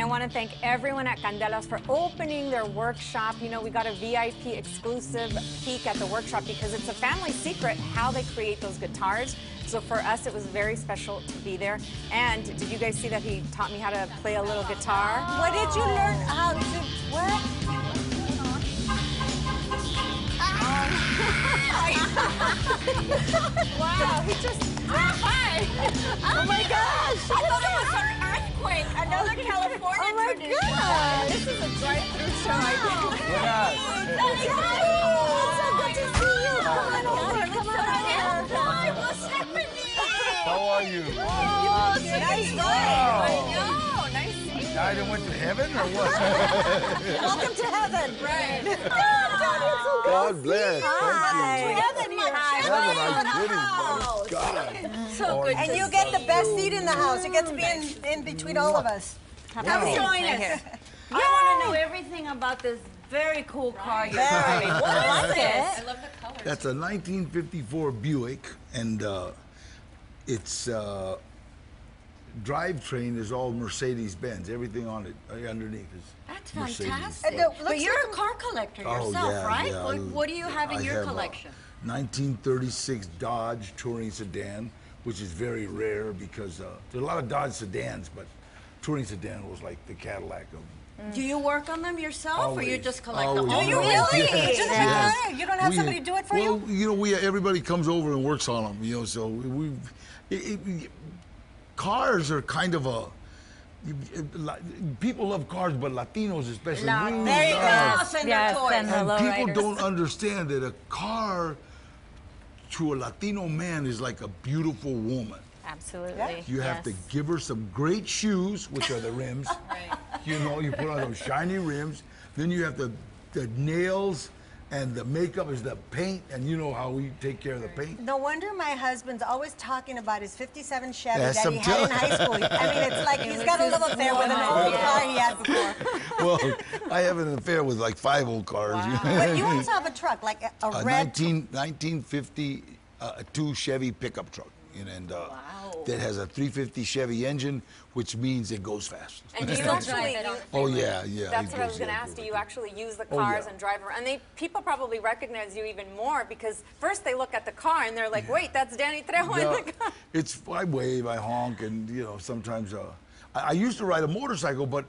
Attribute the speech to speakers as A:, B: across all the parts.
A: want to thank everyone at Candelas for opening their workshop. You know, we got a VIP exclusive peek at the workshop because it's a family secret how they create those guitars. So for us, it was very special to be there. And did you guys see that he taught me how to play a little guitar?
B: What did you learn how to, what?
A: Wow, he just, hi.
B: Oh my gosh.
A: I thought it was an earthquake. Another California tradition.
B: Oh my God.
A: This is a drive-through show, I think.
B: Danny Trejo. It's so good to see you. Come on over. Come on over.
A: What's happening?
C: How are you?
A: Oh, nice
C: Wow.
A: I know. Nice seeing you.
C: Died and went to heaven or what?
B: Welcome to heaven.
A: Right.
C: God bless.
B: Hi.
C: Thank you. Heaven, I'm kidding.
A: Wow.
C: My God.
A: So good.
B: And you get the best seat in the house. You get to be in between all of us.
A: Come
D: join us. I want to know everything about this very cool car you're driving.
A: What is this?
D: I love the colors.
C: That's a 1954 Buick, and its drivetrain is all Mercedes-Benz. Everything on it underneath is
D: That's
C: Mercedes.
D: fantastic.
B: It looks
D: But you're
B: like
D: a car collector
C: Oh,
D: yourself,
C: yeah,
D: right?
C: yeah.
D: What do you have in
C: I
D: your
C: have a
D: collection?
C: 1936 Dodge touring sedan, which is very rare because there's a lot of Dodge sedans, but touring sedan was like the Cadillac of.
D: Do you work on them yourself, or you
C: Always.
D: just collect
C: Always.
D: them?
C: Do you really?
B: Yes. You don't have
C: We-
B: somebody do it for
C: well,
B: you?
C: everybody comes over and works on them, so cars are kind of a. People love cars, but Latinos especially. we
B: There you
C: love-
B: go. Send
A: Yes,
B: their toys.
A: and
C: And
A: the
C: people
A: lowriders.
C: don't understand that a car to a Latino man is like a beautiful woman.
A: Absolutely.
C: You have to give her some great shoes, which are the rims. You know, you put on those shiny rims. Then you have the nails, and the makeup is the paint, and you know how we take care of the paint.
B: No wonder my husband's always talking about his 57 Chevy
C: Yes,
B: that he
C: I'm
B: had in
C: telling-
B: high school. I mean, it's like he's got a little affair with an old car he had before.
C: Well, I have an affair with like 5 old cars.
B: But you also have a truck, like a
C: A
B: red.
C: 1952 Chevy pickup truck, and that has a 350 Chevy engine, which means it goes fast.
A: And you actually,
C: Oh yeah.
A: that's
C: it
A: what I was
C: goes,
A: going to
C: yeah,
A: ask. Do
C: it
A: you
C: goes.
A: actually use the
C: Oh,
A: cars
C: yeah.
A: and drive around? And people probably recognize you even more because first they look at the car and they're like, wait, that's Danny Trejo in
C: Yeah,
A: the car.
C: I wave, I honk, and sometimes I used to ride a motorcycle, but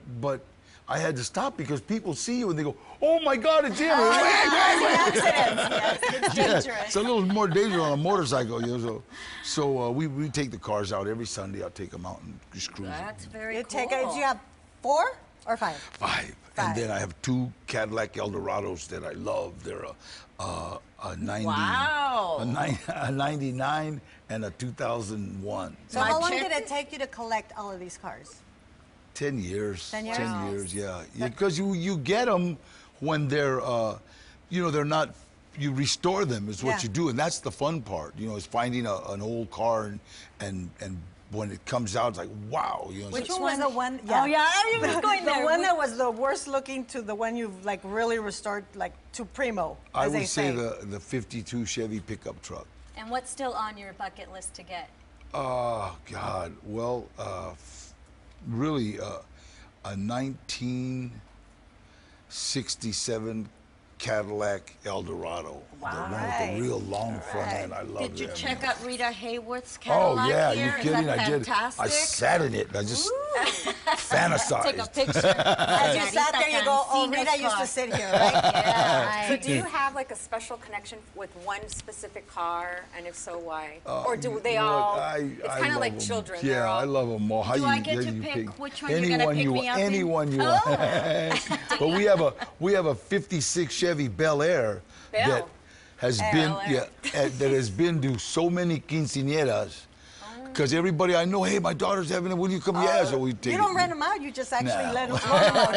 C: I had to stop because people see you and they go, "Oh my God, it's him!"
B: Accidents, yes, it's dangerous.
C: It's a little more dangerous on a motorcycle, So we take the cars out every Sunday. I'll take them out and just cruise.
D: That's very
B: You
D: cool.
B: take it. Do you have 4 or 5?
C: 5. And then I have 2 Cadillac Eldorados that I love. They're a 90,
D: Wow.
C: a 99 and a 2001.
B: So
D: My
B: how long
D: chick-
B: did it take you to collect all of these cars?
C: 10 years.
B: 10 years?
C: 10 years, yeah. Because you get them when they're, they're not. You restore them is what
B: Yeah.
C: you do, and that's the fun part. Is finding an old car and when it comes out, it's like wow. It's
B: Which
C: like,
B: one was the one?
D: Oh, yeah, I was going
B: The
D: there.
B: one that was the worst looking to the one you've like really restored, like to primo,
C: I
B: as they
C: would say the 52 Chevy pickup truck.
E: And what's still on your bucket list to get?
C: Oh God. Well, really, a 1967 Cadillac Eldorado.
B: Wow.
C: The one with the real long front end. I love
D: Did you
C: them.
D: check out Rita Hayworth's
C: Oh
D: Cadillac
C: yeah,
D: here?
C: you
D: Is
C: kidding?
D: that
C: I did.
D: fantastic?
C: I sat in it. I just fantasized.
E: Take a picture.
B: As you sat there, you go, "Oh,
D: Cancino's
B: Rita used
D: car.
B: to sit here, right?"
E: Yeah.
A: So do you have like a special connection with one specific car, and if so, why? Or do they
C: You know what?
A: all?
C: I
A: It's kind of
C: love
A: like
C: 'em.
A: children.
C: Yeah,
A: they're all,
C: I love them all. How
D: Do
C: you,
D: I get
C: how
D: to
C: you
D: pick which one you're gonna
C: anyone
D: pick
C: you
D: me
C: want,
D: up in?
C: anyone you want. But we have a 56 Chevy Bel Air that has been that has been to so many quinceañeras. Because everybody I know, hey, my daughter's having it. Will you come? Yeah, so we take
B: You don't
C: it.
B: rent them out. You just actually
C: No.
B: let them roll them out.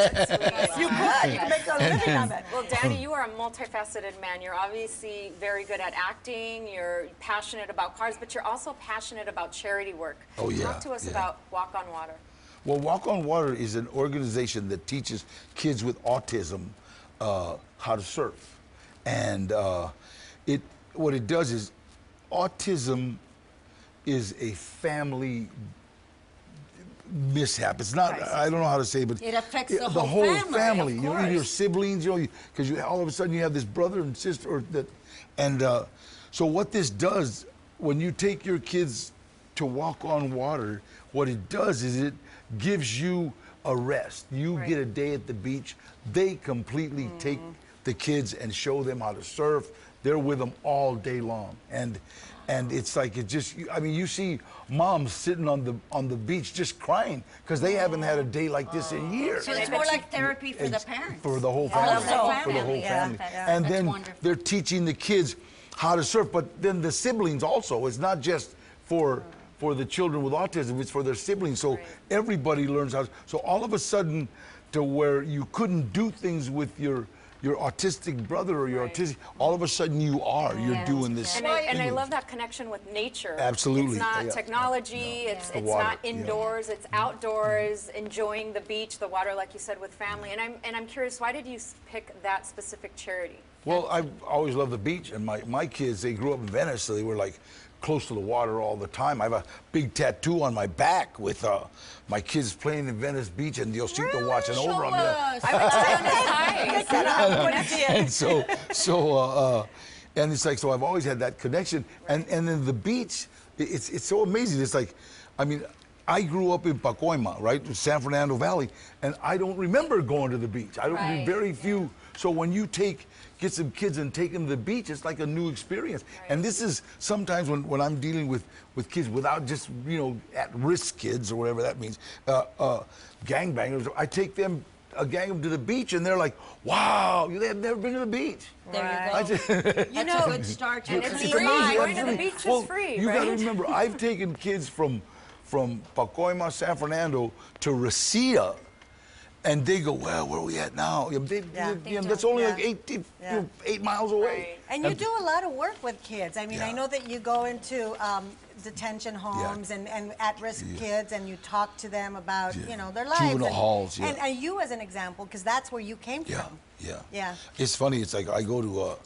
B: You could. You could make a living on it.
A: Well, Danny, you are a multifaceted man. You're obviously very good at acting. You're passionate about cars, but you're also passionate about charity work.
C: Oh, yeah,
A: Talk to us
C: yeah.
A: about Walk on Water.
C: Well, Walk on Water is an organization that teaches kids with autism how to surf, and what it does is autism is a family mishap. It's not, I don't know how to say, but
D: it affects the
C: whole
D: whole
C: family.
D: of
C: You know, even your
D: course.
C: siblings, you know, because you all of a sudden you have this brother and sister, or that, and so what this does when you take your kids to walk on water, what it does is it gives you a rest. You get a day at the beach. They completely take the kids and show them how to surf. They're with them all day long, and it's like it just. I mean, you see moms sitting on the beach just crying because they haven't had a day like this in years.
D: So it's more like therapy for the parents.
C: For the whole family. For the whole
D: Yeah.
C: family.
D: Yeah.
C: And
D: That's
C: then
D: wonderful.
C: they're teaching the kids how to surf, but then the siblings also. It's not just for the children with autism, it's for their siblings. So everybody learns how to, so all of a sudden to where you couldn't do things with your autistic brother or your autistic, all of a sudden you're doing this.
A: And I love that connection with nature.
C: Absolutely.
A: It's not technology, it's
C: water,
A: not indoors, it's outdoors, enjoying the beach, the water, like you said, with family. And I'm curious, why did you pick that specific charity?
C: Well, I've always loved the beach, and my kids, they grew up in Venice, so they were like close to the water all the time. I have a big tattoo on my back with my kids playing in Venice Beach and Diosito watching over them. And so and it's like, so I've always had that connection. And then the beach, it's so amazing. It's like, I mean, I grew up in Pacoima, right, San Fernando Valley, and I don't remember going to the beach. I don't, very few. So when you get some kids and take them to the beach, it's like a new experience. And this is sometimes when I'm dealing with kids without just, you know, at-risk kids or whatever that means, gangbangers, I take them, gang them to the beach, and they're like, wow, they've never been to the beach.
D: There you go.
B: You know,
D: That's a good start to
A: And
D: it.
A: it's
C: It's
A: free.
C: amazing.
A: Going to the beach is free,
C: You
A: right?
C: got to remember, I've taken kids from Pacoima, San Fernando to Reseda, and they go, well, where are we at now? That's only like 8 miles away.
B: And you do a lot of work with kids. I mean, I know that you go into detention homes and at-risk kids, and you talk to them about, you know, their lives.
C: Juvenile halls,
B: And you as an example, because that's where you came from. Yeah.
C: It's funny. It's like I go to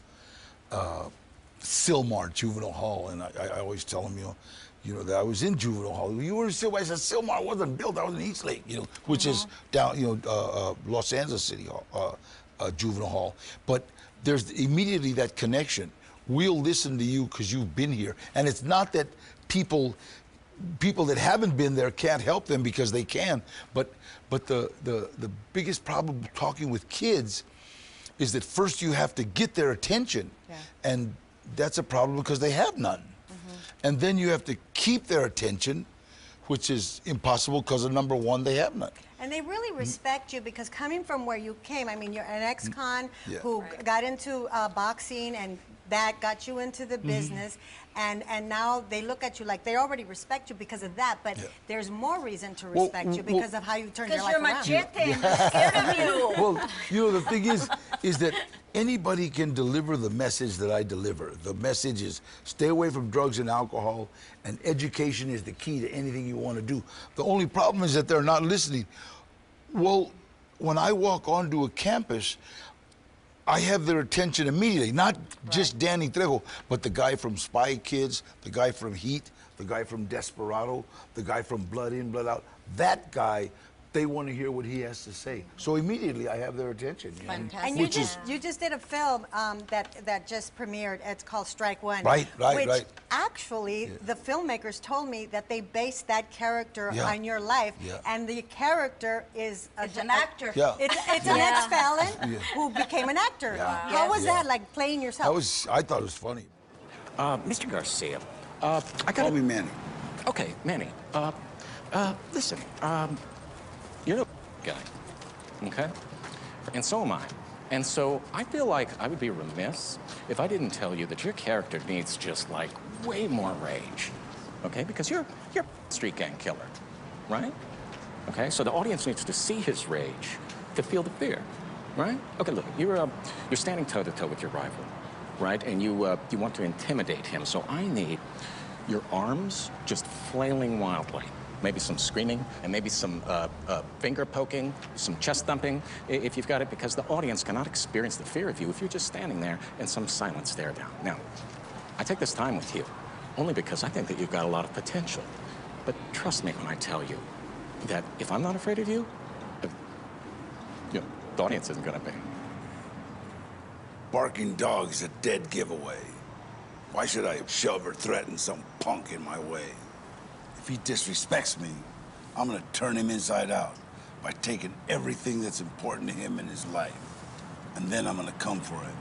C: Silmar Juvenile Hall, and I always tell them, you know, that I was in Juvenile Hall. You were in Silmar. I said, Silmar wasn't built. I was in Eastlake, you know, which is down, you know, Los Angeles City Hall, Juvenile Hall. But there's immediately that connection. We'll listen to you because you've been here. And it's not that people that haven't been there can't help them, because they can. But the biggest problem talking with kids is that first you have to get their attention. And that's a problem because they have none. And then you have to keep their attention, which is impossible because of number one, they have none.
B: And they really respect you because coming from where you came, I mean, you're an ex-con who got into boxing, and that got you into the business, and now they look at you like they already respect you because of that, but there's more reason to respect you because of how you turned your life around.
D: Because you're machete and they're scared of you.
C: Well, you know, the thing is that anybody can deliver the message that I deliver. The message is stay away from drugs and alcohol, and education is the key to anything you want to do. The only problem is that they're not listening. Well, when I walk onto a campus, I have their attention immediately, not just Danny Trejo, but the guy from Spy Kids, the guy from Heat, the guy from Desperado, the guy from Blood In, Blood Out. That guy, they want to hear what he has to say. So immediately I have their attention. You know?
D: Fantastic.
B: And you just did a film that just premiered. It's called Strike One.
C: Right.
B: Which actually, the filmmakers told me that they based that character on your life, and the character is
D: an actor.
B: It's an ex-felon who became an actor. How was that, like playing yourself?
C: I thought it was funny.
F: Mr. Garcia, I got
C: Call me Manny.
F: Okay, Manny. Listen, you're a guy, okay? And so am I. And so I feel like I would be remiss if I didn't tell you that your character needs just like way more rage, okay? Because you're a street gang killer, right? Okay, so the audience needs to see his rage, to feel the fear, right? Okay, look, you're standing toe-to-toe with your rival, right? And you want to intimidate him, so I need your arms just flailing wildly. Maybe some screaming, and maybe some finger poking, some chest thumping, if you've got it, because the audience cannot experience the fear of you if you're just standing there and some silent stare down. Now, I take this time with you only because I think that you've got a lot of potential. But trust me when I tell you, that if I'm not afraid of you, the audience isn't going to be.
G: Barking dog's a dead giveaway. Why should I shove or threaten some punk in my way? If he disrespects me, I'm gonna turn him inside out by taking everything that's important to him in his life. And then I'm gonna come for him.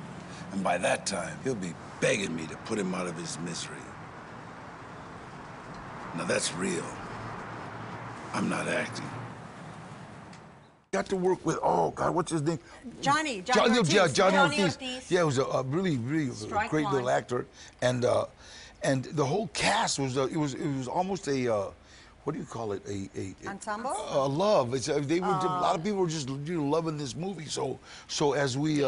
G: And by that time, he'll be begging me to put him out of his misery. Now that's real. I'm not acting.
C: Got to work with, oh God, what's his name?
B: Johnny
C: Ortiz.
B: Johnny
C: Ortiz.
B: Ortiz.
C: Yeah, he was a really
D: Strike
C: great
D: one.
C: little actor, and the whole cast was it was almost a what do you call it?
B: Ensemble?
C: A love. It's, they were a lot of people were just loving this movie. So as we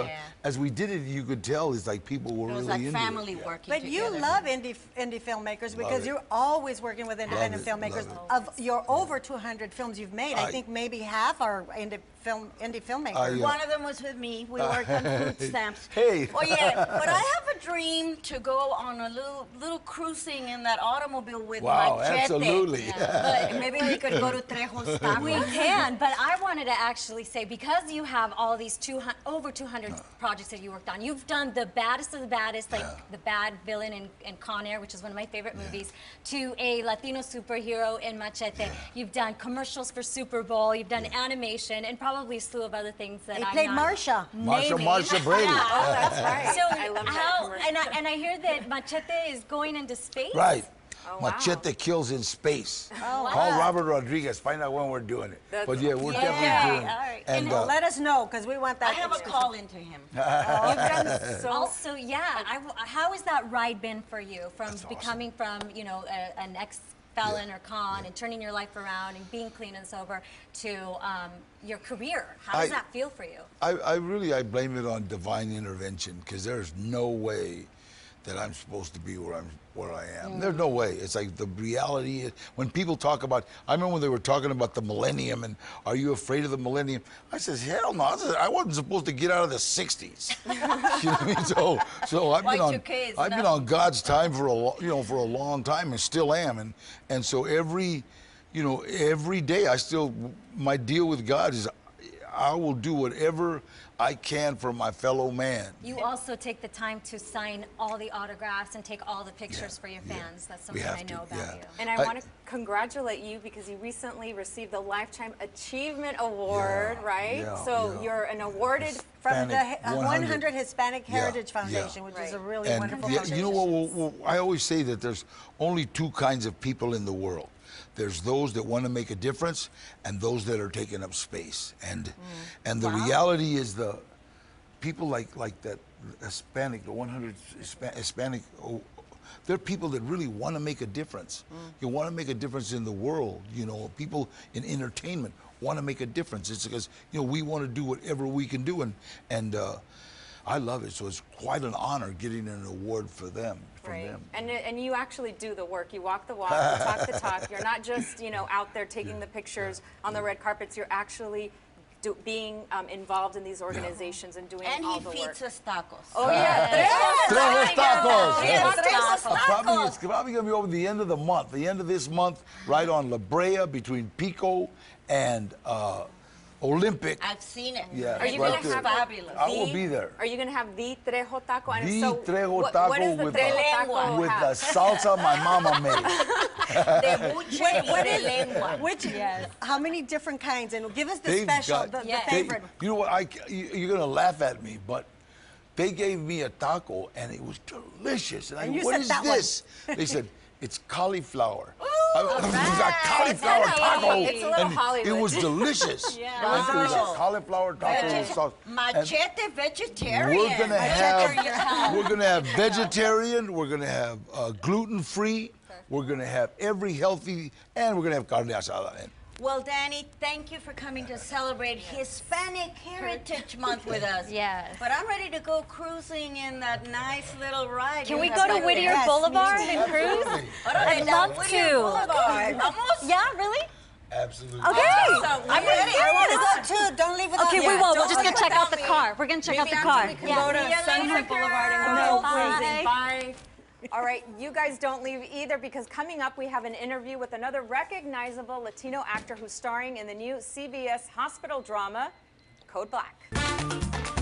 C: did it, you could tell it's like people were
D: It was
C: really
D: like
C: into
D: family
C: it.
D: working
B: But
D: together.
B: you love indie filmmakers because you're always working with independent
C: Love it,
B: filmmakers.
C: love
B: Of your over 200 films you've made, I think maybe half are indie filmmakers.
D: One of them was with me. We worked on food stamps.
C: Hey.
D: Oh yeah, but I have a dream to go on a little cruising in that automobile with
C: Wow,
D: Machete.
C: absolutely.
D: But maybe we could go to Trejo's Tacos.
E: We can, but I wanted to actually say, because you have all these over 200 projects that you worked on, you've done the baddest of the baddest, like the bad villain in Con Air, which is one of my favorite movies, to a Latino superhero in Machete. You've done commercials for Super Bowl, you've done animation, and probably a slew of other things that
B: He
E: I'm
B: played
E: not
B: Marsha.
E: naming.
C: Marsha Brady.
E: Yeah.
A: Oh, that's right.
E: So
A: I love that
E: how,
A: commercial.
E: and I hear that Machete is going into space.
C: Right.
A: Oh, wow.
C: Machete kills in space.
B: Oh,
C: Call
B: wow.
C: Robert Rodriguez. Find out when we're doing it.
A: That's
C: But yeah, we're
E: Yeah,
C: definitely doing it.
E: all right.
C: And
B: Let us know, because we want that.
D: I have a call into him.
A: You've done so
E: Also, yeah, how has that ride been for you, from
C: That's awesome.
E: becoming from, an ex-felon or con and turning your life around and being clean and sober to your career? How does that feel for you?
C: I blame it on divine intervention, because there's no way that I'm supposed to be where I am. There's no way. It's like the reality is, when people talk about, I remember when they were talking about the millennium and are you afraid of the millennium? I says, hell no. I wasn't supposed to get out of the 60s. You know what I mean? So I've been on God's time for a long time, and still am. And so every day my deal with God is I will do whatever I can for my fellow man.
E: You also take the time to sign all the autographs and take all the pictures for your fans. That's something I know about you.
A: And I want to congratulate you, because you recently received the Lifetime Achievement Award, right?
C: Yeah,
A: so
C: yeah.
A: you're an awarded
B: From the
C: Hispanic
B: 100 Hispanic
C: Yeah,
B: Heritage
C: yeah.
B: Foundation, which is a really
C: And
B: wonderful
C: yeah,
B: foundation.
C: you know what? I always say that there's only two kinds of people in the world. There's those that want to make a difference, and those that are taking up space. And the reality is, the people like that Hispanic, the 100 Hispanic. They're people that really want to make a difference. You want to make a difference in the world. People in entertainment want to make a difference. It's because we want to do whatever we can do, and I love it. So it's quite an honor getting an award for them.
A: Right. And you actually do the work. You walk the walk, you talk the talk. You're not just out there taking the pictures on the red carpets. You're actually being involed in these organizations and doing all the work.
D: And he feeds us tacos.
A: Oh yeah,
C: Trejo's Tacos.
D: Trejo's Tacos.
C: It's probably going to be over the end of the month. The end of this month, right on La Brea, between Pico and Olympic.
D: I've seen it.
C: Yeah,
A: Are you
C: right
A: going to
C: there.
A: have
D: fabulous.
C: I will be there.
A: Are you going to have the Trejo taco? And
C: The
A: so,
C: Trejo
A: what
C: taco
A: does the
C: with
A: Trejo
C: the-
A: taco
C: with the
A: have?
C: salsa my mama made.
D: De buche y de lengua.
B: How many different kinds? And give us the
C: They've
B: special,
C: got-
B: the favorite.
C: You know what? You're gonna laugh at me, but they gave me a taco and it was delicious. And I
B: And
C: go,
B: you
C: what
B: said
C: is
B: that one.
C: this? They said it's cauliflower.
D: All
C: a
D: right.
C: cauliflower
A: It's
C: taco,
A: It's a little
C: and
A: Hollywood.
C: it was delicious.
D: Yeah.
C: And it was
D: Wow.
C: a cauliflower taco with sauce.
D: Machete vegetarian.
C: We're gonna
D: Machete
C: have vegetarian. We're gonna have gluten-free. We're gonna have every healthy, and we're gonna have carne asada.
D: Well, Danny, thank you for coming to celebrate Hispanic Heritage Month with us.
E: Yes.
D: But I'm ready to go cruising in that nice little ride.
E: Can
D: you
E: we
D: have
E: go to
D: back
E: Whittier
D: there.
E: Boulevard and cruise?
C: Absolutely.
E: I'd love
D: Whittier
E: to.
D: Boulevard. Vamos.
E: Yeah, really?
C: Absolutely.
E: Okay.
D: I'm ready.
B: I want to go too. Don't leave without
E: Okay,
B: me.
E: we will. We're
B: Don't
E: just going
B: leave
E: to check out the
B: without me.
E: car. We're going to check out the
D: Maybe
E: car.
D: after we can go to
A: See you
D: Sunset
A: later,
D: Boulevard and
A: girls.
D: go cruising.
A: Bye. All right, you guys don't leave either, because coming up we have an interview with another recognizable Latino actor who's starring in the new CBS hospital drama, Code Black.